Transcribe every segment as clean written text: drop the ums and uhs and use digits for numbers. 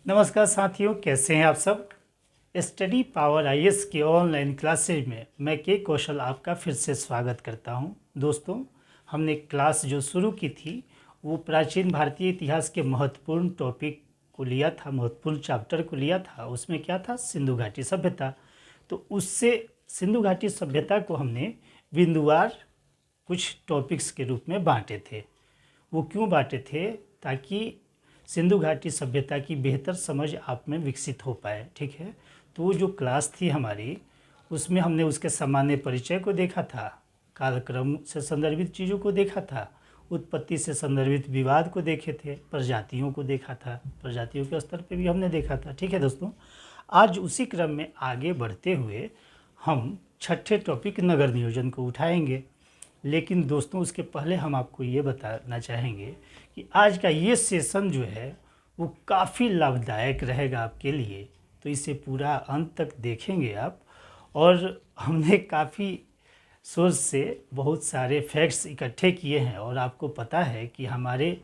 नमस्कार साथियों, कैसे हैं आप सब। स्टडी पावर आईएएस के ऑनलाइन क्लासेज में मैं के कौशल आपका फिर से स्वागत करता हूं। दोस्तों, हमने क्लास जो शुरू की थी वो प्राचीन भारतीय इतिहास के महत्वपूर्ण टॉपिक को लिया था, महत्वपूर्ण चैप्टर को लिया था। उसमें क्या था? सिंधु घाटी सभ्यता। तो उससे सिंधु घाटी सभ्यता को हमने बिंदुवार कुछ टॉपिक्स के रूप में बांटे थे। वो क्यों बांटे थे? ताकि सिंधु घाटी सभ्यता की बेहतर समझ आप में विकसित हो पाए। ठीक है, तो वो जो क्लास थी हमारी, उसमें हमने उसके सामान्य परिचय को देखा था, कालक्रम से संदर्भित चीज़ों को देखा था, उत्पत्ति से संदर्भित विवाद को देखे थे, प्रजातियों को देखा था, प्रजातियों के स्तर पे भी हमने देखा था। ठीक है दोस्तों, आज उसी क्रम में आगे बढ़ते हुए हम छठे टॉपिक नगर नियोजन को उठाएंगे। लेकिन दोस्तों, उसके पहले हम आपको ये बताना चाहेंगे कि आज का ये सेशन जो है वो काफ़ी लाभदायक रहेगा आपके लिए। तो इसे पूरा अंत तक देखेंगे आप। और हमने काफ़ी सोर्स से बहुत सारे फैक्ट्स इकट्ठे किए हैं, और आपको पता है कि हमारे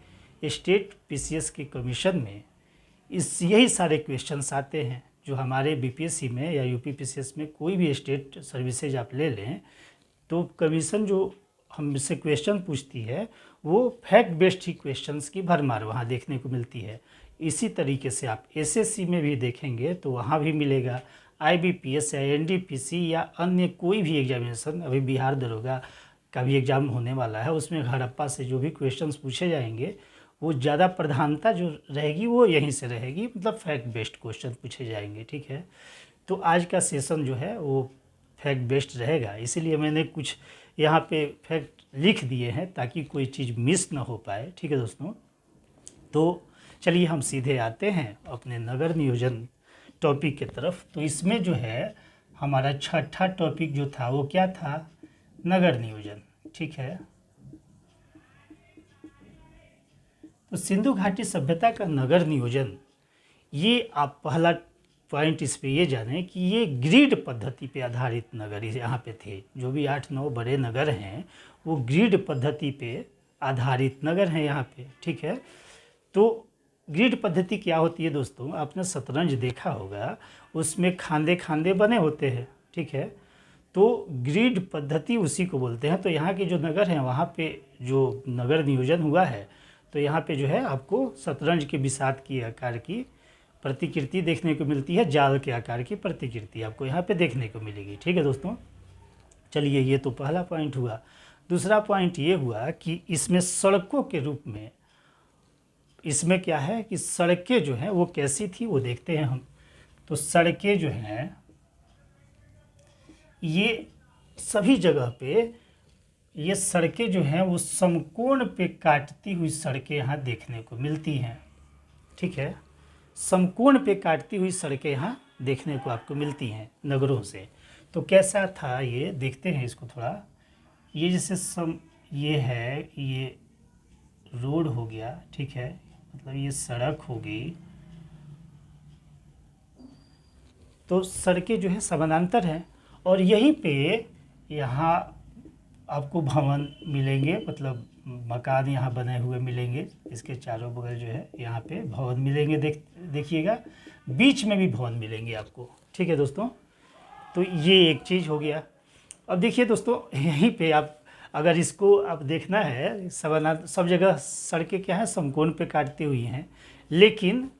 स्टेट पीसीएस के कमीशन में यही सारे क्वेश्चंस आते हैं जो हमारे बीपीएससी में या यूपी पीसीएस में कोई भी स्टेट सर्विसेज आप ले लें, तो कमीशन जो हमसे क्वेश्चन पूछती है वो फैक्ट बेस्ड ही क्वेश्चंस की भरमार वहाँ देखने को मिलती है। इसी तरीके से आप एसएससी में भी देखेंगे तो वहाँ भी मिलेगा। आईबीपीएस या एनडीपीसी या अन्य कोई भी एग्जामिनेशन, अभी बिहार दरोगा का भी एग्ज़ाम होने वाला है, उसमें हड़प्पा से जो भी क्वेश्चंस पूछे जाएंगे वो ज़्यादा प्रधानता जो रहेगी वो यहीं से रहेगी, मतलब फैक्ट बेस्ड क्वेश्चन पूछे जाएंगे। ठीक है, तो आज का सेशन जो है वो फैक्ट बेस्ड रहेगा, इसीलिए मैंने कुछ यहाँ पे फैक्ट लिख दिए हैं ताकि कोई चीज़ मिस ना हो पाए। ठीक है दोस्तों, तो चलिए हम सीधे आते हैं अपने नगर नियोजन टॉपिक की तरफ। तो इसमें जो है हमारा छठा टॉपिक जो था वो क्या था? नगर नियोजन। ठीक है, तो सिंधु घाटी सभ्यता का नगर नियोजन, ये आप पहला पॉइंट इस पे ये जानें कि ये ग्रिड पद्धति पे आधारित नगर यहाँ पे थे। जो भी 8-9 बड़े नगर हैं वो ग्रिड पद्धति पे आधारित नगर हैं यहाँ पे। ठीक है, तो ग्रिड पद्धति क्या होती है दोस्तों? आपने शतरंज देखा होगा, उसमें खांदे खांदे बने होते हैं। ठीक है, तो ग्रिड पद्धति उसी को बोलते हैं। तो यहाँ के जो नगर हैं वहाँ पे जो नगर नियोजन हुआ है, तो यहाँ पे जो है आपको शतरंज के बिसात की आकार की प्रतिकृति देखने को मिलती है, जाल के आकार की प्रतिकृति आपको यहाँ पे देखने को मिलेगी। ठीक है दोस्तों, चलिए ये तो पहला पॉइंट हुआ। दूसरा पॉइंट ये हुआ कि इसमें सड़कों के रूप में, इसमें क्या है कि सड़कें जो हैं वो कैसी थी वो देखते हैं हम। तो सड़कें जो हैं ये सभी जगह पे, ये सड़कें जो हैं वो समकोण पे काटती हुई सड़कें यहाँ देखने को मिलती हैं। ठीक है, समकोण पे काटती हुई सड़कें यहाँ देखने को आपको मिलती हैं नगरों से। तो कैसा था ये देखते हैं इसको थोड़ा। ये जैसे ये है, ये रोड हो गया। ठीक है, मतलब ये सड़क होगी, तो सड़कें जो है समानांतर हैं, और यहीं पे यहाँ आपको भवन मिलेंगे, मतलब मकान यहाँ बने हुए मिलेंगे। इसके चारों बगल जो है यहाँ पे भवन मिलेंगे। देखिएगा बीच में भी भवन मिलेंगे आपको। ठीक है दोस्तों, तो ये एक चीज़ हो गया। अब देखिए दोस्तों, यहीं पे आप अगर इसको आप देखना है, सब जगह सड़कें क्या है, समकोण पे काटती हुई हैं। लेकिन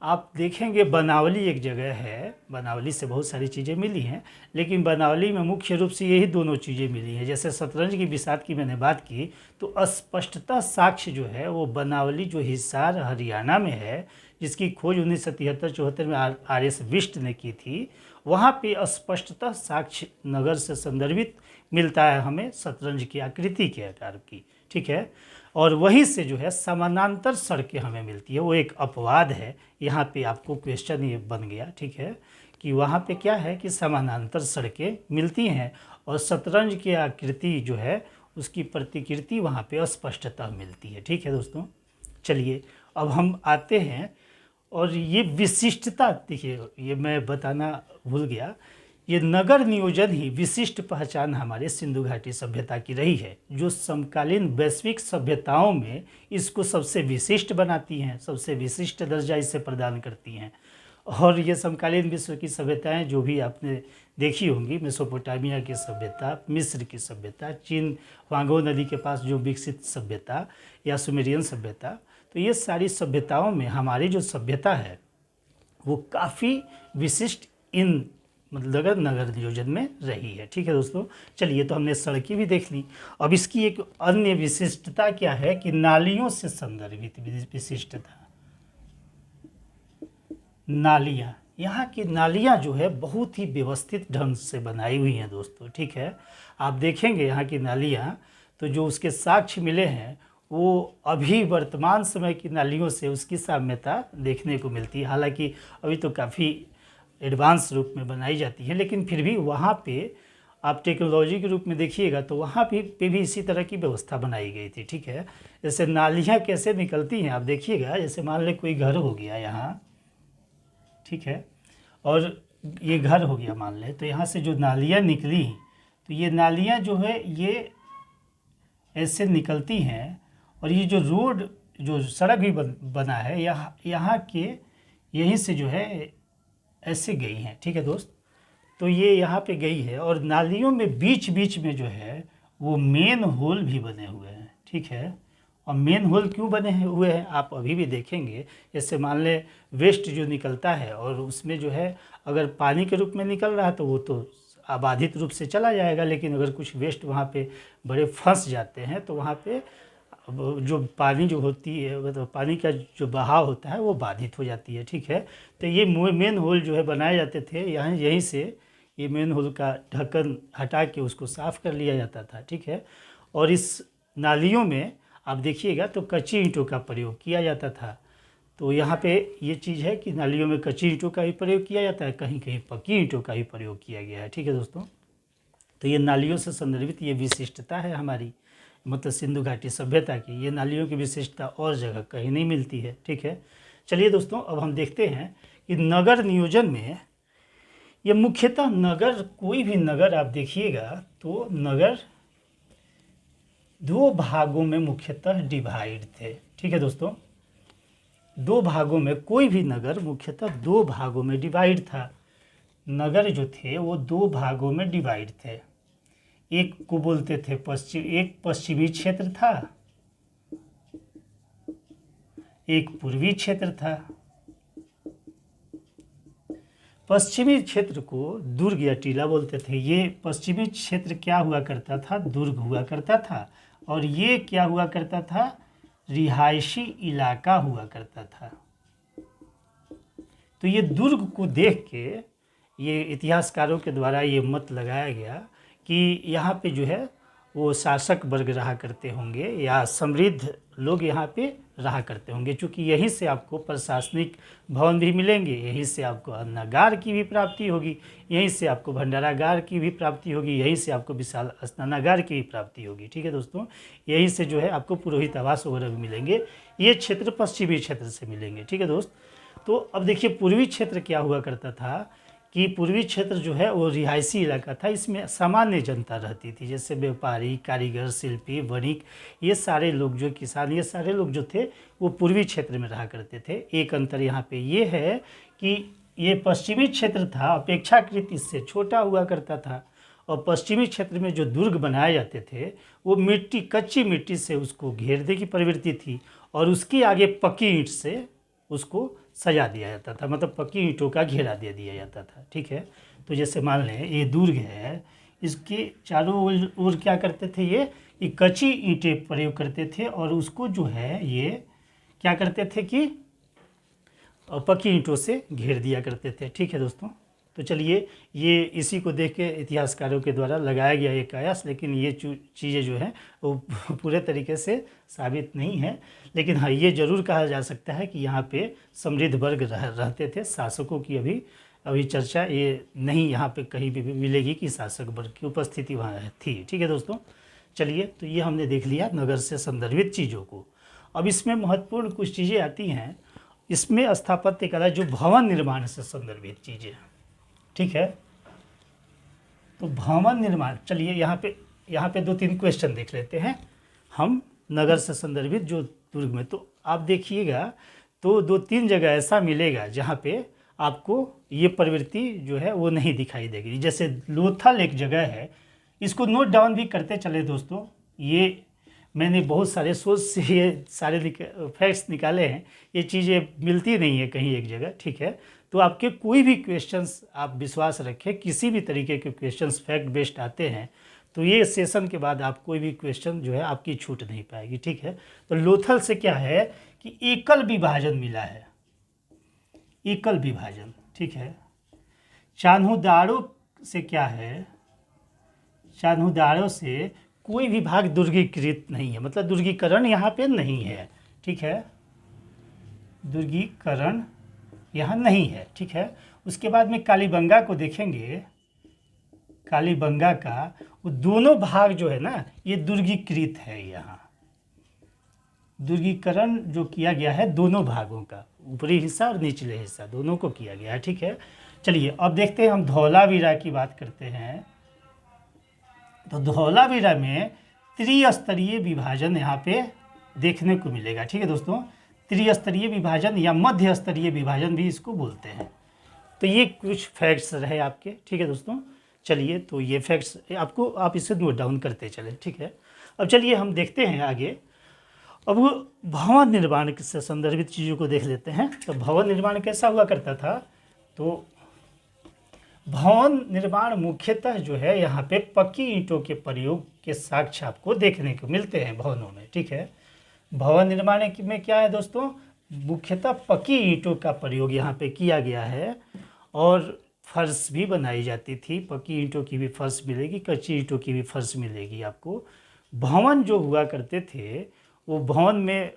आप देखेंगे बनावली एक जगह है, बनावली से बहुत सारी चीज़ें मिली हैं, लेकिन बनावली में मुख्य रूप से यही दोनों चीज़ें मिली हैं। जैसे शतरंज की बिसात की मैंने बात की, तो स्पष्टता साक्ष्य जो है वो बनावली जो हिसार हरियाणा में है, जिसकी खोज 1973-74 में आर.एस. बिष्ट ने की थी, वहाँ पे स्पष्टता साक्ष्य नगर से संदर्भित मिलता है हमें शतरंज की आकृति के आकार की। ठीक है, और वहीं से जो है समानांतर सड़कें हमें मिलती है। वो एक अपवाद है, यहाँ पे आपको क्वेश्चन ये बन गया। ठीक है, कि वहाँ पे क्या है कि समानांतर सड़कें मिलती हैं, और शतरंज की आकृति जो है उसकी प्रतिकृति वहाँ पे स्पष्टता मिलती है। ठीक है दोस्तों, चलिए अब हम आते हैं, और ये विशिष्टता देखिए, ये मैं बताना भूल गया, ये नगर नियोजन ही विशिष्ट पहचान हमारे सिंधु घाटी सभ्यता की रही है, जो समकालीन वैश्विक सभ्यताओं में इसको सबसे विशिष्ट बनाती हैं, सबसे विशिष्ट दर्जा इसे प्रदान करती हैं। और ये समकालीन विश्व की सभ्यताएं जो भी आपने देखी होंगी, मेसोपोटामिया की सभ्यता, मिस्र की सभ्यता, चीन वांगो नदी के पास जो विकसित सभ्यता या सुमेरियन सभ्यता, तो ये सारी सभ्यताओं में हमारी जो सभ्यता है वो काफ़ी विशिष्ट इन मतलब नगर नियोजन में रही है। ठीक है दोस्तों, चलिए तो हमने सड़कें भी देख ली। अब इसकी एक अन्य विशिष्टता क्या है कि नालियों से संदर्भित विशिष्टता। नालियाँ, यहाँ की नालियाँ जो है बहुत ही व्यवस्थित ढंग से बनाई हुई हैं दोस्तों। ठीक है, आप देखेंगे यहाँ की नालियाँ, तो जो उसके साक्ष्य मिले हैं वो अभी वर्तमान समय की नालियों से उसकी साम्यता देखने को मिलती है। हालांकि अभी तो काफ़ी एडवांस रूप में बनाई जाती है, लेकिन फिर भी वहाँ पे आप टेक्नोलॉजी के रूप में देखिएगा तो वहाँ पे भी इसी तरह की व्यवस्था बनाई गई थी। ठीक है, जैसे नालियाँ कैसे निकलती हैं आप देखिएगा, जैसे मान लें कोई घर हो गया यहाँ, ठीक है, और ये घर हो गया मान लें, तो यहाँ से जो नालियाँ निकली तो ये नालियाँ जो है ये ऐसे निकलती हैं, और ये जो रोड जो सड़क भी बना है यहाँ के यहीं से जो है ऐसे गई हैं। ठीक है दोस्त, तो ये यहाँ पे गई है, और नालियों में बीच बीच में जो है वो मेन होल भी बने हुए हैं। ठीक है, और मेन होल क्यों बने हुए हैं आप अभी भी देखेंगे। जैसे मान लें वेस्ट जो निकलता है और उसमें जो है अगर पानी के रूप में निकल रहा है तो वो तो अबाधित रूप से चला जाएगा, लेकिन अगर कुछ वेस्ट वहाँ पे बड़े फंस जाते हैं तो वहाँ पे जो पानी जो होती है मतलब पानी का जो बहाव होता है वो बाधित हो जाती है। ठीक है, तो ये मेन होल जो है बनाए जाते थे, यहाँ यहीं से ये मेन होल का ढक्कन हटा के उसको साफ़ कर लिया जाता था। ठीक है, और इस नालियों में आप देखिएगा तो कच्ची ईंटों का प्रयोग किया जाता था। तो यहाँ पे ये चीज़ है कि नालियों में कच्ची ईंटों का भी प्रयोग किया जाता है, कहीं कहीं पक्की ईंटों का भी प्रयोग किया गया है। ठीक है दोस्तों, तो ये नालियों से संदर्भित ये विशिष्टता है हमारी मतलब सिंधु घाटी सभ्यता की। ये नालियों की विशिष्टता और जगह कहीं नहीं मिलती है। ठीक है, चलिए दोस्तों अब हम देखते हैं कि नगर नियोजन में ये मुख्यतः नगर, कोई भी नगर आप देखिएगा तो नगर दो भागों में मुख्यतः डिवाइड थे। ठीक है दोस्तों, दो भागों में, कोई भी नगर मुख्यतः दो भागों में डिवाइड था। नगर जो थे वो दो भागों में डिवाइड थे। एक को बोलते थे एक पश्चिमी क्षेत्र था, एक पूर्वी क्षेत्र था। पश्चिमी क्षेत्र को दुर्ग या टीला बोलते थे। ये पश्चिमी क्षेत्र क्या हुआ करता था, दुर्ग हुआ करता था, और ये क्या हुआ करता था, रिहायशी इलाका हुआ करता था। तो ये दुर्ग को देख के ये इतिहासकारों के द्वारा ये मत लगाया गया कि यहाँ पे जो है वो शासक वर्ग रहा करते होंगे या समृद्ध लोग यहाँ पे रहा करते होंगे, क्योंकि यहीं से आपको प्रशासनिक भवन भी मिलेंगे, यहीं से आपको अन्नागार की भी प्राप्ति होगी, यहीं से आपको भंडारागार की भी प्राप्ति होगी, यहीं से आपको विशाल स्नानागार की भी प्राप्ति होगी। ठीक है दोस्तों, यहीं से जो है आपको पुरोहित आवास वगैरह भी मिलेंगे। ये क्षेत्र पश्चिमी क्षेत्र से मिलेंगे। ठीक है दोस्त, तो अब देखिए पूर्वी क्षेत्र क्या हुआ करता था कि पूर्वी क्षेत्र जो है वो रिहायशी इलाका था। इसमें सामान्य जनता रहती थी, जैसे व्यापारी, कारीगर, शिल्पी, वणिक, ये सारे लोग जो किसान, ये सारे लोग जो थे वो पूर्वी क्षेत्र में रहा करते थे। एक अंतर यहाँ पे ये है कि ये पश्चिमी क्षेत्र था अपेक्षाकृत इससे छोटा हुआ करता था, और पश्चिमी क्षेत्र में जो दुर्ग बनाए जाते थे वो मिट्टी, कच्ची मिट्टी से उसको घेरने की प्रवृत्ति थी, और उसके आगे पक्की ईंट से उसको सजा दिया जाता था, मतलब पक्की ईंटों का घेरा दे दिया जाता था। ठीक है, तो जैसे मान लें ये दुर्ग है, इसके चारों ओर क्या करते थे, ये कच्ची ईंटें प्रयोग करते थे, और उसको जो है ये क्या करते थे कि पक्की ईंटों से घेर दिया करते थे। ठीक है दोस्तों, तो चलिए ये इसी को देख के इतिहासकारों के द्वारा लगाया गया एक कयास, लेकिन ये चीज़ें जो हैं वो पूरे तरीके से साबित नहीं है। लेकिन हाँ, ये ज़रूर कहा जा सकता है कि यहाँ पे समृद्ध वर्ग रहते थे। शासकों की अभी चर्चा ये नहीं यहाँ पे कहीं भी मिलेगी कि शासक वर्ग की उपस्थिति वहाँ थी। ठीक है दोस्तों, चलिए तो ये हमने देख लिया नगर से संदर्भित चीज़ों को। अब इसमें महत्वपूर्ण कुछ चीज़ें आती हैं, इसमें स्थापत्य कला जो भवन निर्माण से संदर्भित चीज़ें। ठीक है, तो भवन निर्माण, चलिए यहाँ पे 2-3 क्वेश्चन देख लेते हैं हम नगर से संदर्भित जो दुर्ग में। तो आप देखिएगा तो 2-3 जगह ऐसा मिलेगा जहाँ पे आपको ये प्रवृत्ति जो है वो नहीं दिखाई देगी। जैसे लोथल एक जगह है, इसको नोट डाउन भी करते चले दोस्तों। ये मैंने बहुत सारे सोर्स से ये सारे फैक्ट्स निकाले हैं, ये चीज़ें मिलती नहीं है कहीं एक जगह, ठीक है। तो आपके कोई भी क्वेश्चंस आप विश्वास रखें, किसी भी तरीके के क्वेश्चंस फैक्ट बेस्ड आते हैं तो ये सेशन के बाद आप कोई भी क्वेश्चन जो है आपकी छूट नहीं पाएगी, ठीक है। तो लोथल से क्या है कि एकल विभाजन मिला है, एकल विभाजन, ठीक है। चान्होदारो से क्या है, चान्होदारो से कोई भी भाग दुर्गीकृत नहीं है, मतलब दुर्गीकरण यहाँ पे नहीं है, ठीक है, दुर्गीकरण यहाँ नहीं है, ठीक है। उसके बाद में कालीबंगा को देखेंगे, कालीबंगा का वो दोनों भाग जो है ना ये दुर्गीकृत है। यहाँ दुर्गीकरण जो किया गया है दोनों भागों का, ऊपरी हिस्सा और निचले हिस्सा दोनों को किया गया है, ठीक है। चलिए अब देखते हैं हम धौलावीरा की बात करते हैं। तो धौलावीरा में त्रिस्तरीय विभाजन यहाँ पे देखने को मिलेगा, ठीक है दोस्तों। त्रिस्तरीय विभाजन या मध्य स्तरीय विभाजन भी इसको बोलते हैं। तो ये कुछ फैक्ट्स रहे आपके, ठीक है दोस्तों। चलिए तो ये फैक्ट्स आपको, आप इसे नोट डाउन करते चले, ठीक है। अब चलिए हम देखते हैं आगे। अब भवन निर्माण से संदर्भित चीज़ों को देख लेते हैं। तो भवन निर्माण कैसा हुआ करता था, तो भवन निर्माण मुख्यतः जो है यहाँ पे पक्की ईंटों के प्रयोग के साक्ष्य आपको देखने को मिलते हैं भवनों में, ठीक है। भवन निर्माण में क्या है दोस्तों, मुख्यतः पक्की ईंटों का प्रयोग यहाँ पे किया गया है और फर्श भी बनाई जाती थी। पक्की ईंटों की भी फर्श मिलेगी, कच्ची ईंटों की भी फर्श मिलेगी आपको। भवन जो हुआ करते थे वो भवन में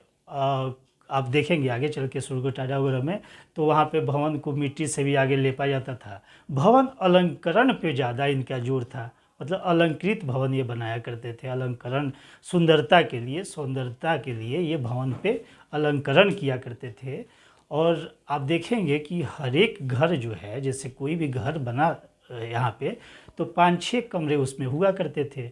आप देखेंगे आगे चल के स्वर्गटारा वगैरह में, तो वहाँ पे भवन को मिट्टी से भी आगे लेपा जाता था। भवन अलंकरण पे ज़्यादा इनका जोर था, मतलब अलंकृत भवन ये बनाया करते थे। अलंकरण सुंदरता के लिए, सौंदर्यता के लिए ये भवन पे अलंकरण किया करते थे। और आप देखेंगे कि हर एक घर जो है, जैसे कोई भी घर बना यहाँ पे तो 5-6 कमरे उसमें हुआ करते थे,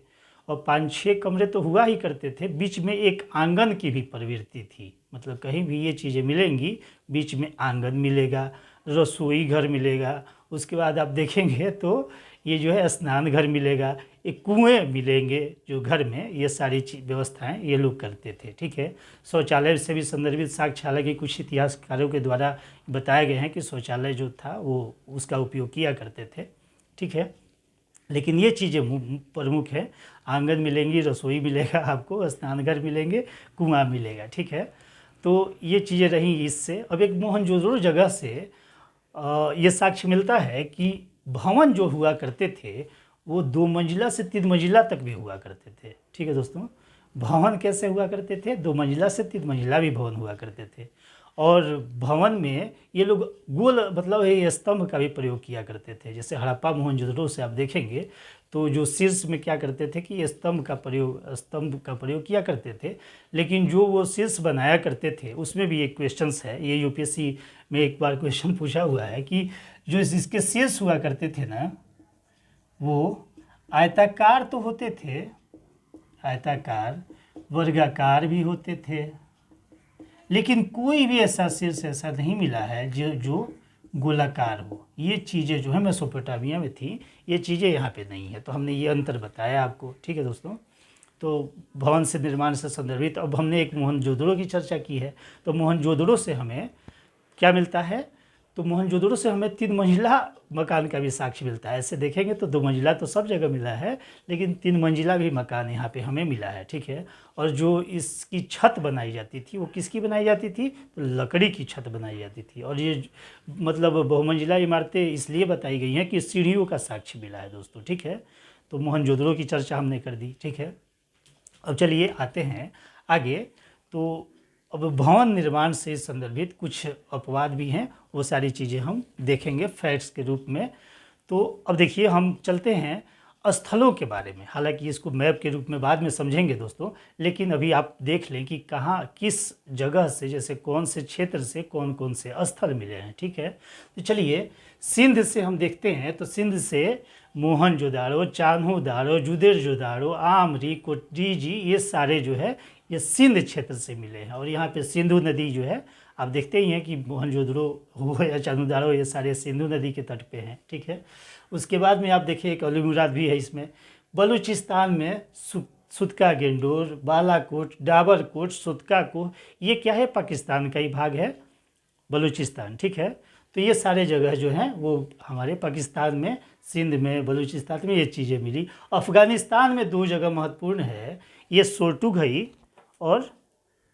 और 5-6 कमरे तो हुआ ही करते थे। बीच में एक आंगन की भी प्रवृत्ति थी, मतलब कहीं भी ये चीज़ें मिलेंगी, बीच में आंगन मिलेगा, रसोई घर मिलेगा। उसके बाद आप देखेंगे तो ये जो है स्नान घर मिलेगा, एक कुएँ मिलेंगे जो घर में, ये सारी व्यवस्थाएं ये लोग करते थे, ठीक है। शौचालय से भी संदर्भित साक्ष्य, हालांकि कुछ इतिहासकारों के द्वारा बताए गए हैं कि शौचालय जो था वो उसका उपयोग किया करते थे, ठीक है। लेकिन ये चीज़ें प्रमुख है, आंगन मिलेंगी, रसोई मिलेगा आपको, स्नानघर मिलेंगे, कुआं मिलेगा, ठीक है। तो ये चीज़ें रही इससे। अब एक मोहनजोदड़ो जगह से ये साक्ष्य मिलता है कि भवन जो हुआ करते थे वो 2 मंजिला से 3 मंजिला तक भी हुआ करते थे, ठीक है दोस्तों। भवन कैसे हुआ करते थे, 2 मंजिला से 3 मंजिला भी भवन हुआ करते थे। और भवन में ये लोग गोल, मतलब ये स्तंभ का भी प्रयोग किया करते थे। जैसे हड़प्पा मोहनजोदड़ो से आप देखेंगे तो जो शीर्ष में क्या करते थे कि स्तंभ का प्रयोग किया करते थे। लेकिन जो वो शीर्ष बनाया करते थे उसमें भी एक क्वेश्चंस है, ये यूपीएससी में एक बार क्वेश्चन पूछा हुआ है कि जो इसके शीर्ष हुआ करते थे ना वो आयताकार तो होते थे, आयताकार, वर्गाकार भी होते थे, लेकिन कोई भी ऐसा शीर्ष ऐसा नहीं मिला है जो गोलाकार हो। ये चीज़ें जो है मेसोपोटामिया में थी, ये चीज़ें यहाँ पे नहीं है। तो हमने ये अंतर बताया आपको, ठीक है दोस्तों। तो भवन से निर्माण से संदर्भित, अब हमने एक मोहनजोदड़ो की चर्चा की है। तो मोहनजोदड़ो से हमें क्या मिलता है, तो मोहनजोदड़ो से हमें 3 मंजिला मकान का भी साक्ष्य मिलता है। ऐसे देखेंगे तो 2 मंजिला तो सब जगह मिला है, लेकिन 3 मंजिला भी मकान यहाँ पे हमें मिला है, ठीक है। और जो इसकी छत बनाई जाती थी वो किसकी बनाई जाती थी, तो लकड़ी की छत बनाई जाती थी। और ये मतलब बहुमंजिला इमारतें इसलिए बताई गई हैं कि सीढ़ियों का साक्ष्य मिला है दोस्तों, ठीक है। तो मोहनजोदड़ो की चर्चा हमने कर दी, ठीक है। अब चलिए आते हैं आगे। तो अब भवन निर्माण से संदर्भित कुछ अपवाद भी हैं, वो सारी चीज़ें हम देखेंगे फैक्ट्स के रूप में। तो अब देखिए हम चलते हैं स्थलों के बारे में। हालांकि इसको मैप के रूप में बाद में समझेंगे दोस्तों, लेकिन अभी आप देख लें कि कहाँ किस जगह से, जैसे कौन से क्षेत्र से कौन कौन से स्थल मिले हैं। ठीक है, तो चलिए सिंध से हम देखते हैं। तो सिंध से मोहनजोदाड़ो, चान्होदारो, जुदेरजोदाड़ो, आमरी, कोटडीजी, ये सारे जो है ये सिंध क्षेत्र से मिले हैं। और यहाँ पे सिंधु नदी जो है आप देखते ही हैं कि मोहनजोदड़ो हो या चान्होदारो, ये सारे सिंधु नदी के तट पे हैं। ठीक है, उसके बाद में आप देखिए एक अलीमुराद भी है इसमें। बलूचिस्तान में सुतका गेंडोर, बालाकोट, डाबरकोट, सुतका को, ये क्या है, पाकिस्तान का ही भाग है बलूचिस्तान। ठीक है, तो ये सारे जगह जो हैं वो हमारे पाकिस्तान में, सिंध में, बलूचिस्तान में ये चीज़ें मिली। अफ़गानिस्तान में 2 जगह महत्वपूर्ण है, ये सोर्टुघई और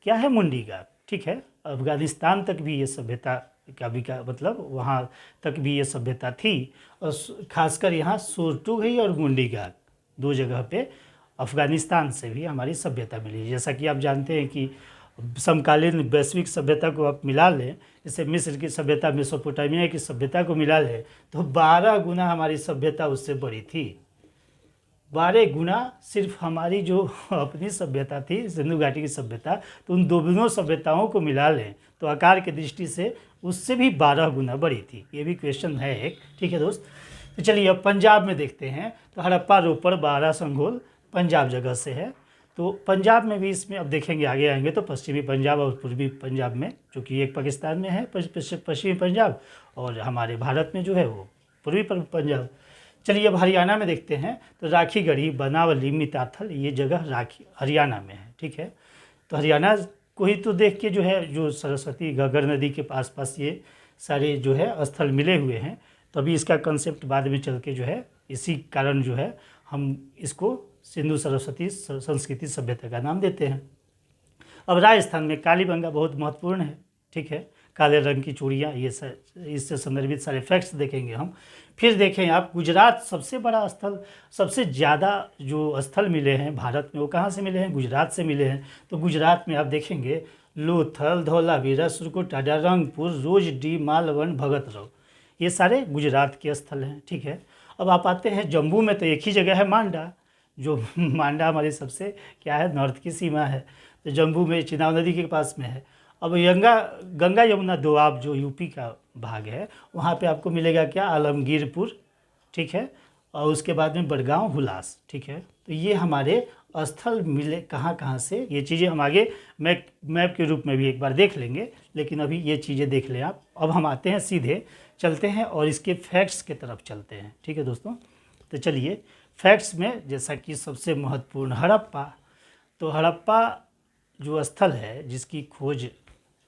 क्या है, मुंडीगाग। ठीक है, अफ़गानिस्तान तक भी ये सभ्यता का मतलब वहाँ तक भी ये सभ्यता थी। और ख़ासकर यहाँ सोर्टुघई और मुंडीगाग 2 जगह पे अफ़गानिस्तान से भी हमारी सभ्यता मिली। जैसा कि आप जानते हैं कि समकालीन वैश्विक सभ्यता को आप मिला लें, जैसे मिस्र की सभ्यता, मेसोपोटामिया की सभ्यता को मिला लें, तो 12 गुना हमारी सभ्यता उससे बड़ी थी। 12 गुना सिर्फ हमारी जो अपनी सभ्यता थी, सिंधु घाटी की सभ्यता, तो उन दोनों सभ्यताओं को मिला लें तो आकार की दृष्टि से उससे भी 12 गुना बड़ी थी। ये भी क्वेश्चन है एक। ठीक है दोस्त, तो चलिए अब पंजाब में देखते हैं। तो हड़प्पा, रोपड़, बारा, संघोल पंजाब जगह से है। तो पंजाब में भी इसमें अब देखेंगे, आगे आएंगे तो पश्चिमी पंजाब और पूर्वी पंजाब में, जो कि एक पाकिस्तान में है पश्चिमी पंजाब, और हमारे भारत में जो है वो पूर्वी पंजाब। चलिए अब हरियाणा में देखते हैं। तो राखीगढ़ी, बनावली, मिताथल, ये जगह हरियाणा में है। ठीक है, तो हरियाणा को ही तो देख के जो है, जो सरस्वती घग्गर नदी के आसपास ये सारे जो है स्थल मिले हुए हैं। तो अभी इसका कंसेप्ट बाद में चल के जो है, इसी कारण जो है हम इसको सिंधु सरस्वती संस्कृति सभ्यता का नाम देते हैं। अब राजस्थान में कालीबंगा बहुत महत्वपूर्ण है। ठीक है, काले रंग की चूड़ियाँ, ये इससे संदर्भित सारे फैक्ट्स देखेंगे हम। फिर देखें आप, गुजरात सबसे बड़ा स्थल, सबसे ज़्यादा जो स्थल मिले हैं भारत में वो कहाँ से मिले हैं, गुजरात से मिले हैं। तो गुजरात में आप देखेंगे लोथल, धौलावीरा, सुरकोटाडा, रंगपुर, रोजडी, मालवण, भगतराव, ये सारे गुजरात के स्थल हैं। ठीक है, अब आप आते हैं जम्मू में। तो एक ही जगह है मांडा, जो मांडा हमारी सबसे क्या है, नॉर्थ की सीमा है। तो जम्मू में चिनाब नदी के पास में है। अब गंगा यमुना दोआब जो यूपी का भाग है, वहाँ पे आपको मिलेगा क्या, आलमगीरपुर। ठीक है, और उसके बाद में बड़गांव, हुलास। ठीक है, तो ये हमारे स्थल मिले कहाँ कहाँ से, ये चीज़ें हम आगे मैप के रूप में भी एक बार देख लेंगे, लेकिन अभी ये चीज़ें देख लें आप। अब हम आते हैं, सीधे चलते हैं और इसके फैक्ट्स के तरफ चलते हैं। ठीक है दोस्तों, तो चलिए फैक्ट्स में, जैसा कि सबसे महत्वपूर्ण हड़प्पा। तो हड़प्पा जो स्थल है, जिसकी खोज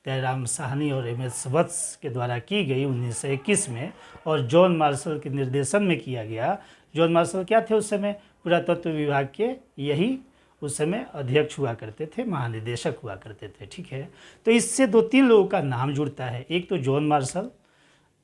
दयाराम साहनी और एम.एस. वत्स के द्वारा की गई 1921 में, और जॉन मार्शल के निर्देशन में किया गया। जॉन मार्शल क्या थे उस समय, पुरातत्व विभाग के यही उस समय अध्यक्ष हुआ करते थे, महानिदेशक हुआ करते थे। ठीक है, तो इससे 2-3 लोगों का नाम जुड़ता है। एक तो जॉन मार्शल,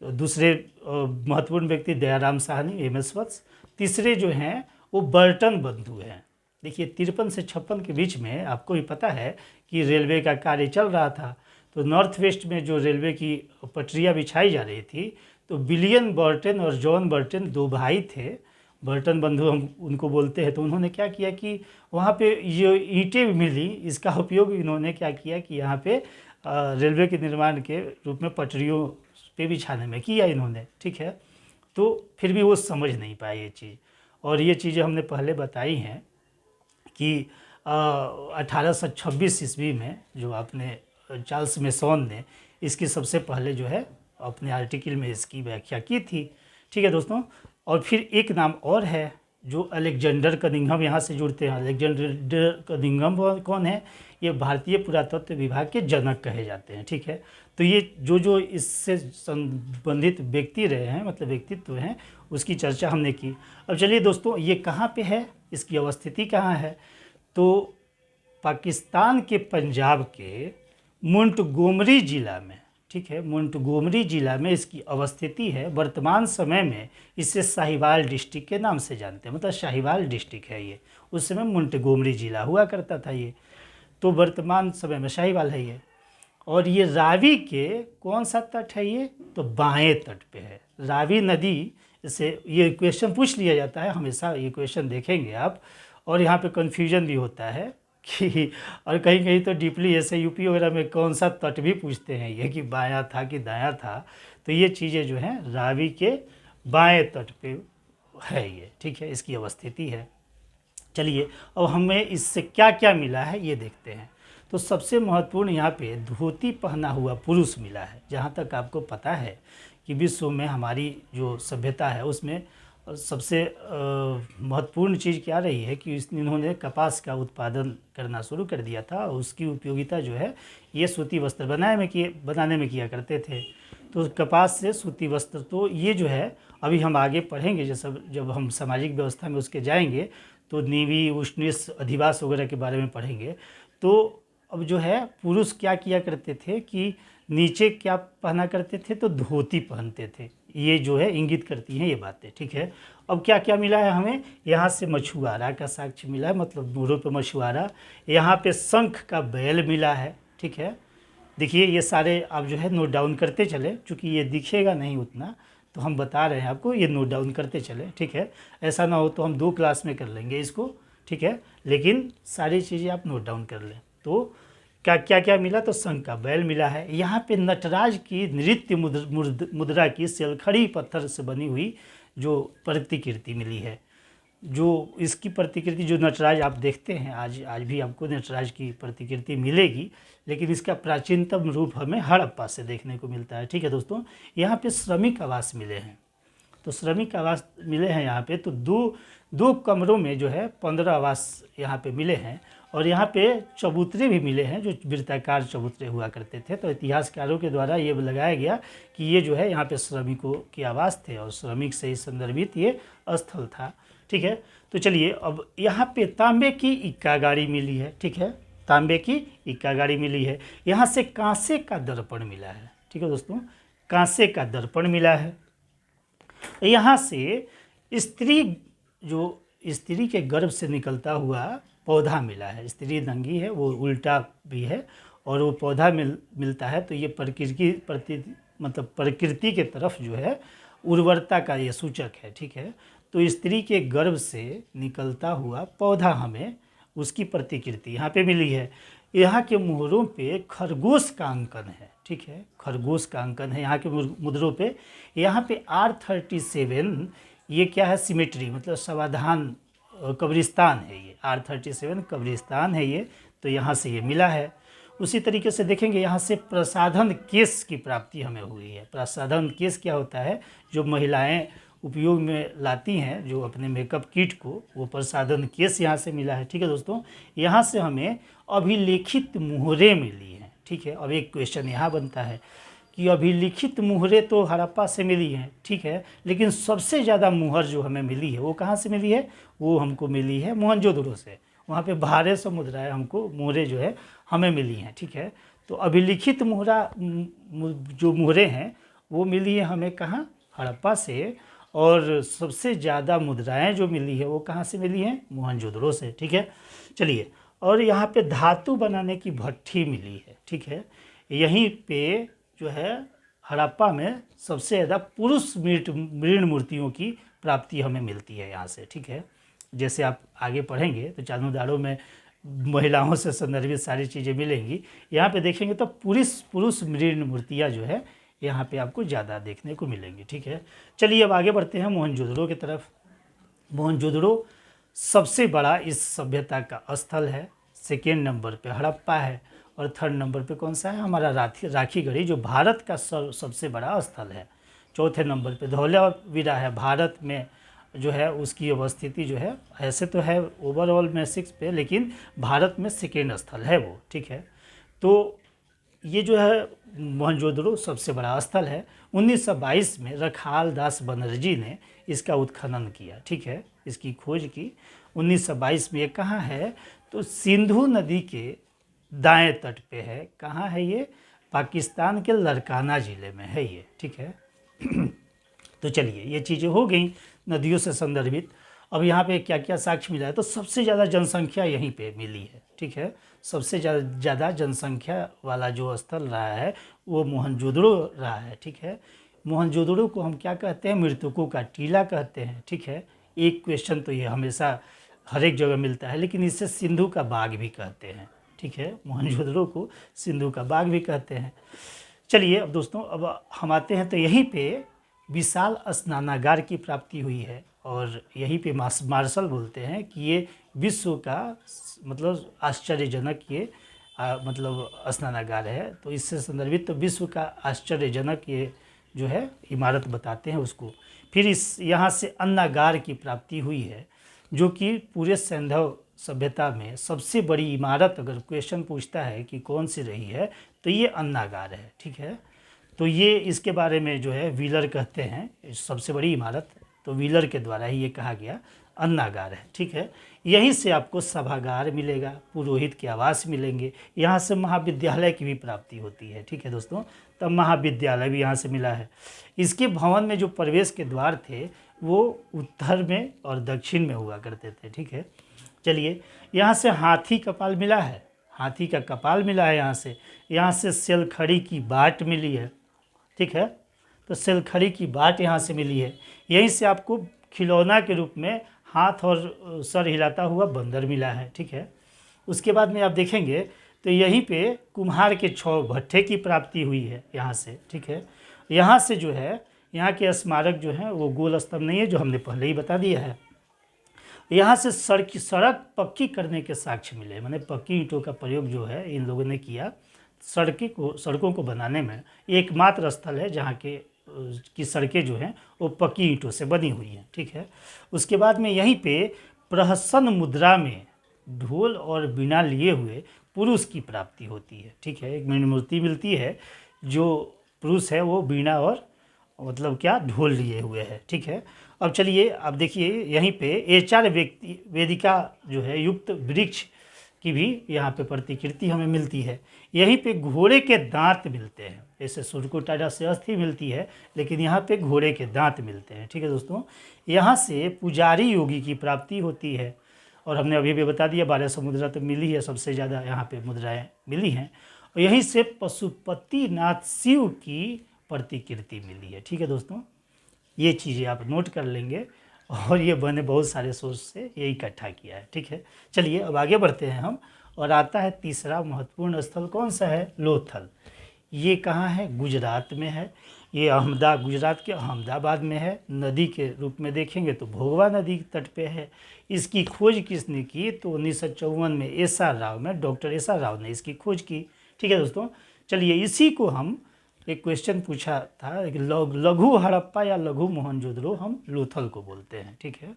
दूसरे महत्वपूर्ण व्यक्ति दयाराम साहनी, एम.एस. वत्स, तीसरे जो हैं वो बर्टन बंधु हैं। देखिए 53 से 56 के बीच में आपको भी पता है कि रेलवे का कार्य चल रहा था। तो नॉर्थ वेस्ट में जो रेलवे की पटरियाँ बिछाई जा रही थी, तो विलियम बर्टन और जॉन बर्टन 2 भाई थे, बर्टन बंधु हम उनको बोलते हैं। तो उन्होंने क्या किया कि वहाँ पे जो ईंटें मिली, इसका उपयोग इन्होंने क्या किया कि यहाँ पे रेलवे के निर्माण के रूप में पटरियों पे बिछाने में किया इन्होंने। ठीक है, तो फिर भी वो समझ नहीं पाए ये चीज़, और ये चीज़ें हमने पहले बताई हैं कि 1826 ईस्वी में जो आपने चार्ल्स मेसोन ने इसकी सबसे पहले जो है अपने आर्टिकल में इसकी व्याख्या की थी। ठीक है दोस्तों, और फिर एक नाम और है जो अलेक्जेंडर कनिंघम, यहाँ से जुड़ते हैं। अलेक्जेंडर कनिंघम कौन है, ये भारतीय पुरातत्व विभाग के जनक कहे जाते हैं। ठीक है, तो ये जो इससे संबंधित व्यक्ति रहे हैं, मतलब व्यक्तित्व हैं, उसकी चर्चा हमने की। अब चलिए दोस्तों, ये कहाँ पे है, इसकी अवस्थिति कहाँ है। तो पाकिस्तान के पंजाब के मोंटगोमरी ज़िला में, ठीक है, मोंटगोमरी ज़िला में इसकी अवस्थिति है। वर्तमान समय में इसे साहिवाल डिस्ट्रिक्ट के नाम से जानते हैं, मतलब साहिवाल डिस्ट्रिक्ट है ये। उस समय मोंटगोमरी ज़िला हुआ करता था ये, तो वर्तमान समय में साहिवाल है ये। और ये रावी के कौन सा तट है ये, तो बाएं तट पे है। रावी नदी जैसे ये क्वेश्चन पूछ लिया जाता है, हमेशा ये क्वेश्चन देखेंगे आप, और यहाँ पे कन्फ्यूजन भी होता है कि और कहीं कहीं तो डीपली ऐसे यूपी वगैरह में कौन सा तट भी पूछते हैं ये, कि बायां था कि दायां था। तो ये चीज़ें जो हैं रावी के बाएं तट पे है ये, ठीक है, इसकी अवस्थिति है। चलिए अब हमें इससे क्या क्या मिला है ये देखते हैं। तो सबसे महत्वपूर्ण यहाँ पे धोती पहना हुआ पुरुष मिला है। जहाँ तक आपको पता है कि विश्व में हमारी जो सभ्यता है उसमें सबसे महत्वपूर्ण चीज़ क्या रही है कि इन्होंने कपास का उत्पादन करना शुरू कर दिया था, और उसकी उपयोगिता जो है ये सूती वस्त्र बनाने में किया करते थे। तो कपास से सूती वस्त्र, तो ये जो है अभी हम आगे पढ़ेंगे, जब हम सामाजिक व्यवस्था में उसके जाएंगे तो नीवी उष्णिस अधिवास वगैरह के बारे में पढ़ेंगे। तो अब जो है पुरुष क्या किया करते थे कि नीचे क्या पहना करते थे, तो धोती पहनते थे। ये जो है इंगित करती हैं ये बातें, ठीक है। अब क्या क्या मिला है हमें, यहाँ से मछुआरा का साक्ष्य मिला है, मतलब मोरों पे मछुआरा। यहाँ पे शंख का बैल मिला है, ठीक है। देखिए ये सारे आप जो है नोट डाउन करते चले, चूँकि ये दिखेगा नहीं उतना, तो हम बता रहे हैं आपको, ये नोट डाउन करते चले, ठीक है। ऐसा ना हो तो हम 2 क्लास में कर लेंगे इसको, ठीक है, लेकिन सारी चीज़ें आप नोट डाउन कर लें। तो क्या क्या क्या मिला, तो शंख का बैल मिला है। यहाँ पे नटराज की नृत्य मुद्रा की सेलखड़ी पत्थर से बनी हुई जो प्रतिकृति मिली है। जो इसकी प्रतिकृति जो नटराज आप देखते हैं, आज भी आपको नटराज की प्रतिकृति मिलेगी, लेकिन इसका प्राचीनतम रूप हमें हड़प्पा से देखने को मिलता है, ठीक है दोस्तों। यहाँ पे श्रमिक आवास मिले हैं, तो श्रमिक आवास मिले हैं यहाँ पे, तो दो कमरों में जो है 15 आवास यहाँ पे मिले हैं। और यहाँ पे चबूतरे भी मिले हैं, जो वृत्ताकार चबूतरे हुआ करते थे। तो इतिहासकारों के द्वारा ये लगाया गया कि ये जो है यहाँ पे श्रमिकों के आवास थे, और श्रमिक से ही संदर्भित ये स्थल था, ठीक है। तो चलिए अब यहाँ पे तांबे की इक्का गाड़ी मिली है, ठीक है, तांबे की इक्का गाड़ी मिली है। यहाँ से कांसे का दर्पण मिला है, ठीक है दोस्तों, कांसे का दर्पण मिला है। यहाँ से स्त्री के गर्भ से निकलता हुआ पौधा मिला है। स्त्री नंगी है, वो उल्टा भी है, और वो पौधा मिलता है। तो ये प्रकृति के तरफ जो है उर्वरता का ये सूचक है, ठीक है। तो स्त्री के गर्भ से निकलता हुआ पौधा हमें उसकी प्रतिकृति यहाँ पे मिली है। यहाँ के मोहरों पे खरगोश का अंकन है, ठीक है, खरगोश का अंकन है यहाँ के मुद्रों पे। यहाँ पे R37 ये क्या है, सिमेट्री, मतलब समाधान कब्रिस्तान है ये, R37 कब्रिस्तान है ये, तो यहाँ से ये मिला है। उसी तरीके से देखेंगे यहाँ से प्रसाधन केस की प्राप्ति हमें हुई है। प्रसाधन केस क्या होता है, जो महिलाएं उपयोग में लाती हैं जो अपने मेकअप किट को, वो प्रसाधन केस यहाँ से मिला है, ठीक है दोस्तों। यहाँ से हमें अभिलिखित मुहरें मिली हैं, ठीक है। अब एक क्वेश्चन यहाँ बनता है कि अभिलिखित मुहरें तो हड़प्पा से मिली हैं, ठीक है, लेकिन सबसे ज़्यादा मुहर जो हमें मिली है वो कहाँ से मिली है, वो हमको मिली है मोहनजोदड़ो से। वहाँ पे 1200 मुद्राएं हमको मुहरें जो है हमें मिली हैं, ठीक है। तो अभिलिखित जो मुहरें हैं वो मिली है हमें कहाँ, हड़प्पा से। और सबसे ज़्यादा मुद्राएं जो मिली है वो कहाँ से मिली हैं, मोहनजोदड़ो से, ठीक है। चलिए, और यहाँ पे धातु बनाने की भट्ठी मिली है, ठीक है। यहीं पे जो है हड़प्पा में सबसे ज़्यादा पुरुष मृण मूर्तियों की प्राप्ति हमें मिलती है यहाँ से, ठीक है। जैसे आप आगे पढ़ेंगे तो चानुदाड़ों में महिलाओं से संदर्भित सारी चीज़ें मिलेंगी। यहाँ पे देखेंगे तो पुरुष मृण मूर्तियाँ जो है यहाँ पे आपको ज़्यादा देखने को मिलेंगी, ठीक है। चलिए अब आगे बढ़ते हैं मोहनजोदड़ो की तरफ। मोहनजोदड़ो सबसे बड़ा इस सभ्यता का स्थल है। सेकेंड नंबर पे हड़प्पा है, और थर्ड नंबर पे कौन सा है, हमारा राखीगढ़ी, जो भारत का सबसे बड़ा स्थल है। चौथे नंबर पे धौलावीरा है, भारत में जो है उसकी अवस्थिति जो है, ऐसे तो है ओवरऑल में 6 पे, लेकिन भारत में सेकेंड स्थल है वो, ठीक है। तो ये जो है मोहनजोदड़ो सबसे बड़ा स्थल है। 1922 में रखाल दास बनर्जी ने इसका उत्खनन किया, ठीक है, इसकी खोज की 1922 में। ये कहाँ है, तो सिंधु नदी के दाएं तट पे है। कहाँ है ये, पाकिस्तान के लड़काना ज़िले में है ये, ठीक है। तो चलिए ये चीज़ें हो गई नदियों से संदर्भित। अब यहाँ पे क्या क्या साक्ष्य मिला है, तो सबसे ज़्यादा जनसंख्या यहीं पे मिली है, ठीक है। सबसे ज़्यादा जनसंख्या वाला जो स्थल रहा है वो मोहनजोदड़ो रहा है, ठीक है। मोहनजोदड़ो को हम क्या कहते हैं, मृतकों का टीला कहते हैं। ठीक है, एक क्वेश्चन तो ये हमेशा हर एक जगह मिलता है, लेकिन इसे सिंधु का बाग भी कहते हैं। ठीक है, मोहनजोदड़ो को सिंधु का बाग भी कहते हैं। चलिए अब दोस्तों, अब हम आते हैं तो यहीं पे विशाल स्नानागार की प्राप्ति हुई है, और यहीं पे मार्शल बोलते हैं कि ये विश्व का मतलब आश्चर्यजनक ये मतलब स्नानागार है। तो इससे संदर्भित तो विश्व का आश्चर्यजनक ये जो है इमारत बताते हैं उसको। फिर इस यहाँ से अन्नागार की प्राप्ति हुई है, जो कि पूरे सैंधव सभ्यता में सबसे बड़ी इमारत अगर क्वेश्चन पूछता है कि कौन सी रही है तो ये अन्नागार है। ठीक है, तो ये इसके बारे में जो है व्हीलर कहते हैं सबसे बड़ी इमारत, तो व्हीलर के द्वारा ही ये कहा गया अन्नागार है। ठीक है, यहीं से आपको सभागार मिलेगा, पुरोहित के आवास मिलेंगे, यहाँ से महाविद्यालय की भी प्राप्ति होती है। ठीक है दोस्तों, तब महाविद्यालय भी यहाँ से मिला है। इसके भवन में जो प्रवेश के द्वार थे वो उत्तर में और दक्षिण में हुआ करते थे। ठीक है, चलिए यहाँ से हाथी कपाल मिला है, हाथी का कपाल मिला है यहाँ से सेलखड़ी की बाट मिली है। ठीक है, तो सेलखड़ी की बाट यहाँ से मिली है। यहीं से आपको खिलौना के रूप में हाथ और सर हिलाता हुआ बंदर मिला है। ठीक है, उसके बाद में आप देखेंगे तो यहीं पे कुम्हार के 6 भट्ठे की प्राप्ति हुई है यहाँ से। ठीक है, यहाँ से जो है यहाँ के स्मारक जो है वो गोल स्तंभ नहीं है, जो हमने पहले ही बता दिया है। यहाँ से सड़क पक्की करने के साक्ष्य मिले, माने पक्की ईंटों का प्रयोग जो है इन लोगों ने किया सड़कों को बनाने में। एकमात्र स्थल है जहाँ के की सड़कें जो हैं वो पक्की ईंटों से बनी हुई हैं। ठीक है, उसके बाद में यहीं पे प्रहसन मुद्रा में ढोल और बीना लिए हुए पुरुष की प्राप्ति होती है। ठीक है, एक मूर्ति मिलती है, जो पुरुष है वो बीना और मतलब क्या ढोल लिए हुए है। ठीक है, अब चलिए आप देखिए यहीं पे एचार वेदिका जो है युक्त वृक्ष की भी यहाँ पे प्रतिकृति हमें मिलती है। यहीं पे घोड़े के दांत मिलते हैं, जैसे सूर्यकोटारा से अस्थि मिलती है, लेकिन यहाँ पे घोड़े के दांत मिलते हैं। ठीक है दोस्तों, यहाँ से पुजारी योगी की प्राप्ति होती है, और हमने अभी भी बता दिया 1200 मुद्रा तो मिली है, सबसे ज़्यादा यहाँ पे मुद्राएं मिली हैं। और यहीं से पशुपतिनाथ शिव की प्रतिकृति मिली है। ठीक है दोस्तों, ये चीज़ें आप नोट कर लेंगे, और ये मैंने बहुत सारे सोर्स से ये इकट्ठा किया है। ठीक है, चलिए अब आगे बढ़ते हैं हम, और आता है तीसरा महत्वपूर्ण स्थल कौन सा है, लोथल। ये कहाँ है, गुजरात में है। ये गुजरात के अहमदाबाद में है। नदी के रूप में देखेंगे तो भोगवा नदी के तट पे है। इसकी खोज किसने की, तो 1954 में डॉक्टर एस आर राव ने इसकी खोज की। ठीक है दोस्तों, चलिए इसी को हम एक क्वेश्चन पूछा था, लघु हड़प्पा या लघु मोहनजोदड़ो हम लोथल को बोलते हैं। ठीक है,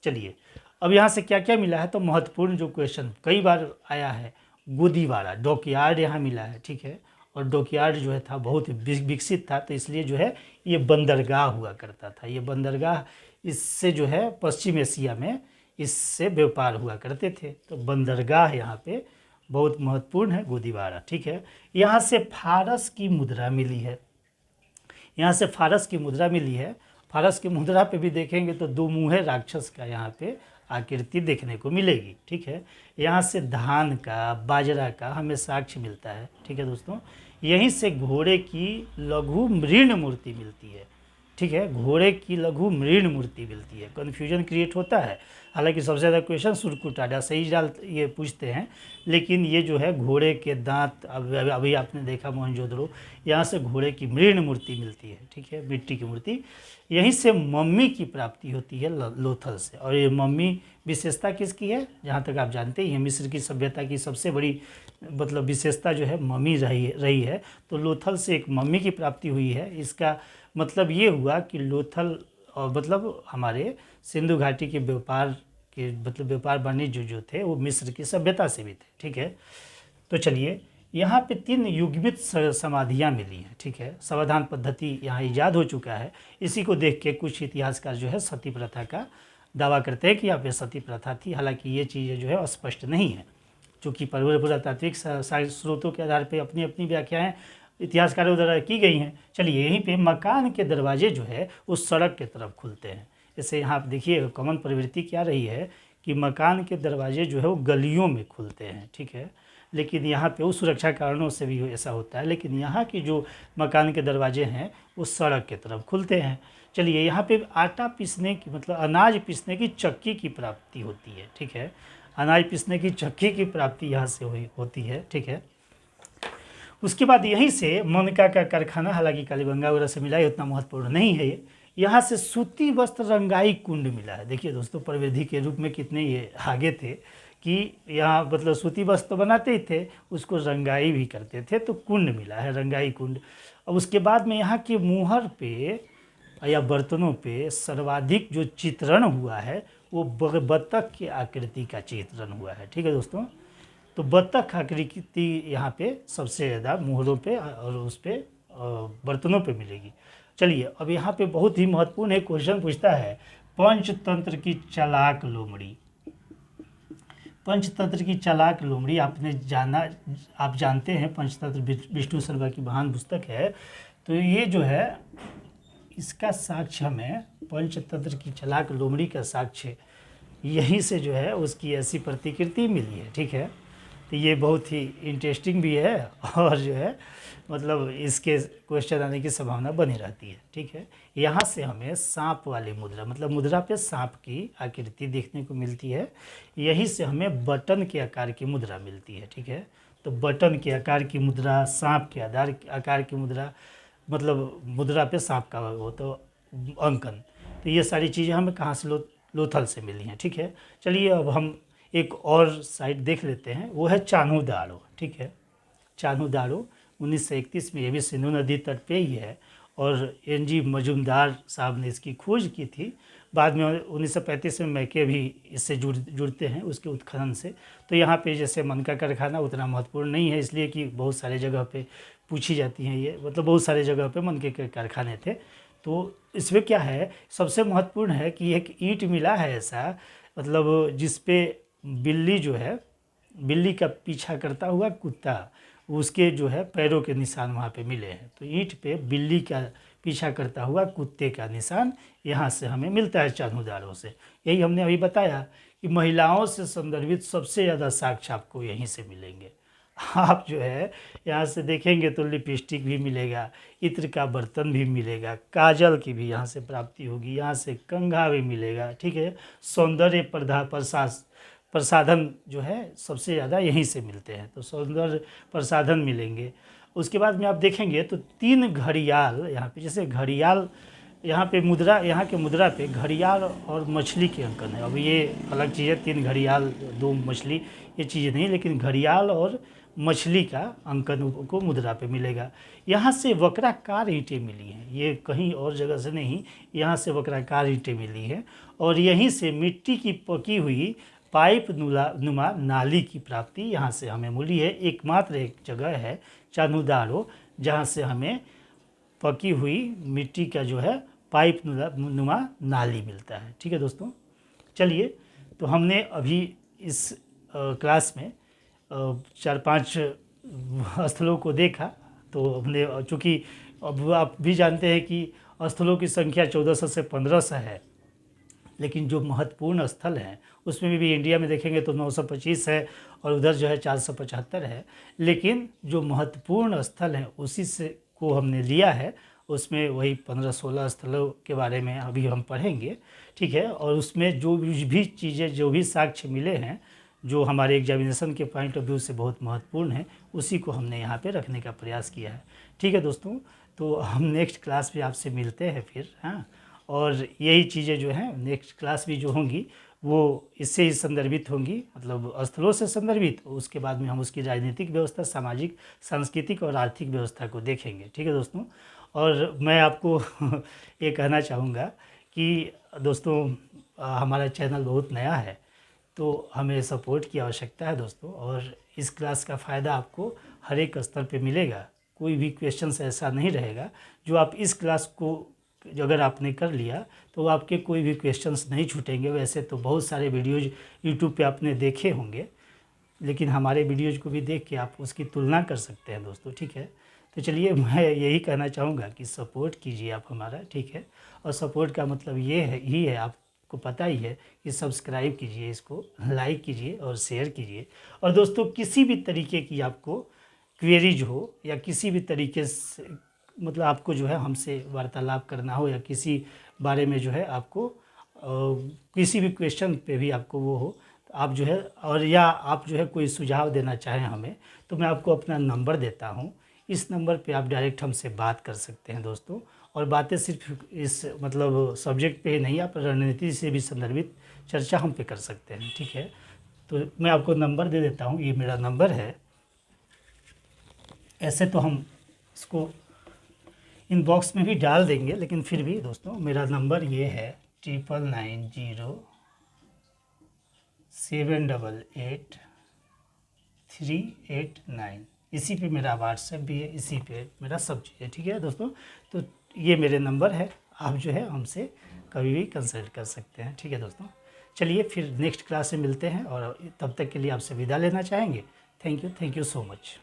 चलिए अब यहाँ से क्या क्या मिला है, तो महत्वपूर्ण जो क्वेश्चन कई बार आया है, गोदीवाड़ा डॉकयार्ड यहाँ मिला है। ठीक है, और डॉकयार्ड जो है था बहुत विकसित था, तो इसलिए जो है ये बंदरगाह हुआ करता था। ये बंदरगाह इससे जो है पश्चिम एशिया में इससे व्यापार हुआ करते थे, तो बंदरगाह यहाँ पे बहुत महत्वपूर्ण है गोदीवाड़ा। ठीक है, यहाँ से फारस की मुद्रा मिली है, यहाँ से फारस की मुद्रा मिली है। फारस की मुद्रा पे भी देखेंगे तो 2 मुँहे राक्षस का यहाँ पे आकृति देखने को मिलेगी। ठीक है, यहाँ से धान का बाजरा का हमें साक्ष्य मिलता है। ठीक है दोस्तों, यहीं से घोड़े की लघु मृण मूर्ति मिलती है। ठीक है, घोड़े की लघु मृण मूर्ति मिलती है। कन्फ्यूजन क्रिएट होता है, हालांकि सबसे ज़्यादा क्वेश्चन सूर्यकोटारा से ही ये पूछते हैं, लेकिन ये जो है घोड़े के दांत, अभी आपने देखा मोहनजोदड़ो, यहाँ से घोड़े की मृण मूर्ति मिलती है। ठीक है, मिट्टी की मूर्ति। यहीं से मम्मी की प्राप्ति होती है लोथल से, और ये मम्मी विशेषता किसकी है, जहाँ तक आप जानते ही हैं मिस्र की सभ्यता की सबसे बड़ी मतलब विशेषता जो है मम्मी रही है। तो लोथल से एक मम्मी की प्राप्ति हुई है। इसका मतलब ये हुआ कि लोथल और मतलब हमारे सिंधु घाटी के व्यापार वाणिज्य जो थे वो मिस्र की सभ्यता से भी थे। ठीक है, तो चलिए यहाँ पे 3 युग्मित समाधियाँ मिली हैं। ठीक है, समाधान पद्धति यहाँ ईजाद हो चुका है। इसी को देख के कुछ इतिहासकार जो है सती प्रथा का दावा करते हैं कि यहाँ पे सती प्रथा थी, हालांकि ये चीज़ें जो है स्पष्ट नहीं है, चूँकि पुरातात्विक स्रोतों के आधार पर अपनी अपनी व्याख्याएँ इतिहासकारों द्वारा की गई हैं। चलिए यहीं पे मकान के दरवाजे जो है उस सड़क के तरफ खुलते हैं। जैसे यहाँ आप देखिए कॉमन प्रवृत्ति क्या रही है कि मकान के दरवाजे जो है वो गलियों में खुलते हैं। ठीक है, लेकिन यहाँ पे वो सुरक्षा कारणों से भी ऐसा होता है। लेकिन यहाँ की जो मकान के दरवाजे हैं वो सड़क के तरफ खुलते हैं। चलिए, यहाँ पे आटा पीसने की मतलब अनाज पीसने की चक्की की प्राप्ति होती है, ठीक है। अनाज पीसने की चक्की की प्राप्ति यहाँ से होती है, ठीक है। उसके बाद यहीं से मनका का कारखाना, हालांकि कालीबंगा वगैरह से मिला है, उतना महत्वपूर्ण नहीं है ये। यहाँ से सूती वस्त्र रंगाई कुंड मिला है। देखिए दोस्तों, प्रविधि के रूप में कितने ये आगे थे कि यहाँ मतलब सूती वस्त्र बनाते ही थे, उसको रंगाई भी करते थे, तो कुंड मिला है, रंगाई कुंड। अब उसके बाद में यहाँ के मुहर पे या बर्तनों पे सर्वाधिक जो चित्रण हुआ है वो बत्तख की आकृति का चित्रण हुआ है, ठीक है दोस्तों। तो बत्तख आकृति यहाँ पे सबसे ज़्यादा मुहरों पे और उस पे बर्तनों पे मिलेगी। चलिए, अब यहाँ पे बहुत ही महत्वपूर्ण एक क्वेश्चन पूछता है, पंचतंत्र की चालाक लोमड़ी। पंचतंत्र की चालाक लोमड़ी आपने जाना, आप जानते हैं पंचतंत्र विष्णु शर्मा की महान पुस्तक है। तो ये जो है इसका साक्ष्य हमें, पंचतंत्र की चालाक लोमड़ी का साक्ष्य यहीं से जो है उसकी ऐसी प्रतिकृति मिली है, ठीक है। तो ये बहुत ही इंटरेस्टिंग भी है और जो है मतलब इसके क्वेश्चन आने की संभावना बनी रहती है, ठीक है। यहाँ से हमें सांप वाली मुद्रा, मतलब मुद्रा पे सांप की आकृति देखने को मिलती है। यहीं से हमें बटन के आकार की मुद्रा मिलती है, ठीक है। तो बटन के आकार की मुद्रा, सांप के आकार की मुद्रा, मतलब मुद्रा पे सांप का वो तो अंकन, तो ये सारी चीज़ें हमें कहाँ से लोथल से मिली हैं, ठीक है। चलिए, अब हम एक और साइट देख लेते हैं, वो है चान्हू दारो, ठीक है। चान्हू दारो 1931 में, ये भी सिंधु नदी तट पे ही है और एन.जी. मजूमदार साहब ने इसकी खोज की थी। बाद में 1935 में मैके भी इससे जुड़ते हैं उसके उत्खनन से। तो यहाँ पे जैसे मनका कारखाना उतना महत्वपूर्ण नहीं है, इसलिए कि बहुत सारे जगह पे पूछी जाती हैं ये, मतलब बहुत सारे जगह पे मनके के कारखाने थे। तो इसमें क्या है, सबसे महत्वपूर्ण है कि एक ईंट मिला है ऐसा, मतलब जिस पे बिल्ली जो है, बिल्ली का पीछा करता हुआ कुत्ता, उसके जो है पैरों के निशान वहाँ पे मिले हैं। तो ईंट पे बिल्ली का पीछा करता हुआ कुत्ते का निशान यहाँ से हमें मिलता है चान्हूदारों से। यही हमने अभी बताया कि महिलाओं से संदर्भित सबसे ज़्यादा साक्ष्य आपको यहीं से मिलेंगे। आप जो है यहाँ से देखेंगे तो लिपस्टिक भी मिलेगा, इत्र का बर्तन भी मिलेगा, काजल की भी यहाँ से प्राप्ति होगी, यहाँ से कंघा भी मिलेगा, ठीक है। सौंदर्य प्रसाधन जो है सबसे ज़्यादा यहीं से मिलते हैं, तो सौंदर्य प्रसाधन मिलेंगे। उसके बाद में आप देखेंगे तो 3 घड़ियाल यहाँ पे, जैसे घड़ियाल यहाँ पे मुद्रा, यहाँ के मुद्रा पे घड़ियाल और मछली के अंकन है। अब ये अलग चीज़ है, 3 घड़ियाल 2 मछली, ये चीज़ें नहीं, लेकिन घड़ियाल और मछली का अंकन को मुद्रा पे मिलेगा। यहाँ से वक्राकार ईंटें मिली हैं, ये कहीं और जगह से नहीं, यहाँ से वक्राकार ईंटें मिली हैं। और यहीं से मिट्टी की पकी हुई पाइप नुमा नाली की प्राप्ति यहाँ से हमें मिली है। एकमात्र एक जगह है चान्हूदारो जहाँ से हमें पकी हुई मिट्टी का जो है पाइप नुमा नाली मिलता है, ठीक है दोस्तों। चलिए, तो हमने अभी इस क्लास में 4-5 स्थलों को देखा। तो हमने, चूँकि अब आप भी जानते हैं कि स्थलों की संख्या 1400 से 1500 है, लेकिन जो महत्वपूर्ण स्थल हैं उसमें भी इंडिया में देखेंगे तो 925 है और उधर जो है 475 है। लेकिन जो महत्वपूर्ण स्थल हैं उसी से को हमने लिया है, उसमें वही 15-16 स्थलों के बारे में अभी हम पढ़ेंगे, ठीक है। और उसमें जो भी चीज़ें, जो भी साक्ष्य मिले हैं, जो हमारे एग्जामिनेशन के पॉइंट ऑफ व्यू से बहुत महत्वपूर्ण है, उसी को हमने यहाँ पे रखने का प्रयास किया है, ठीक है दोस्तों। तो हम नेक्स्ट क्लास में आपसे मिलते हैं फिर, हाँ। और यही चीज़ें जो हैं नेक्स्ट क्लास भी जो होंगी वो इससे ही संदर्भित होंगी, मतलब स्थलों से संदर्भित। उसके बाद में हम उसकी राजनीतिक व्यवस्था, सामाजिक, सांस्कृतिक और आर्थिक व्यवस्था को देखेंगे, ठीक है दोस्तों। और मैं आपको ये कहना चाहूँगा कि दोस्तों, हमारा चैनल बहुत नया है, तो हमें सपोर्ट की आवश्यकता है दोस्तों। और इस क्लास का फ़ायदा आपको हर एक स्तर पे मिलेगा। कोई भी क्वेश्चन ऐसा नहीं रहेगा जो आप इस क्लास को अगर आपने कर लिया तो आपके कोई भी क्वेश्चंस नहीं छूटेंगे। वैसे तो बहुत सारे वीडियोज़ यूट्यूब पे आपने देखे होंगे, लेकिन हमारे वीडियोज़ को भी देख के आप उसकी तुलना कर सकते हैं दोस्तों, ठीक है। तो चलिए, मैं यही कहना चाहूँगा कि सपोर्ट कीजिए आप हमारा, ठीक है। और सपोर्ट का मतलब ये है ही है, आप आपको पता ही है कि सब्सक्राइब कीजिए, इसको लाइक कीजिए और शेयर कीजिए। और दोस्तों किसी भी तरीके की आपको क्वेरीज हो या किसी भी तरीके से मतलब आपको जो है हमसे वार्तालाप करना हो या किसी बारे में जो है आपको किसी भी क्वेश्चन पे भी आपको वो हो तो आप जो है और या आप जो है कोई सुझाव देना चाहें हमें, तो मैं आपको अपना नंबर देता हूँ। इस नंबर पे आप डायरेक्ट हमसे बात कर सकते हैं दोस्तों। और बातें सिर्फ इस मतलब सब्जेक्ट पे ही नहीं, आप रणनीति से भी संदर्भित चर्चा हम पे कर सकते हैं, ठीक है। तो मैं आपको नंबर दे देता हूँ, ये मेरा नंबर है। ऐसे तो हम इसको इनबॉक्स में भी डाल देंगे, लेकिन फिर भी दोस्तों मेरा नंबर ये है 9907883889। इसी पे मेरा व्हाट्सएप भी है, इसी पे मेरा सब चीज़ है, ठीक है दोस्तों। तो ये मेरे नंबर है, आप जो है हमसे कभी भी कंसल्ट कर सकते हैं, ठीक है दोस्तों। चलिए फिर नेक्स्ट क्लास में मिलते हैं और तब तक के लिए आपसे विदा लेना चाहेंगे। Thank you so much.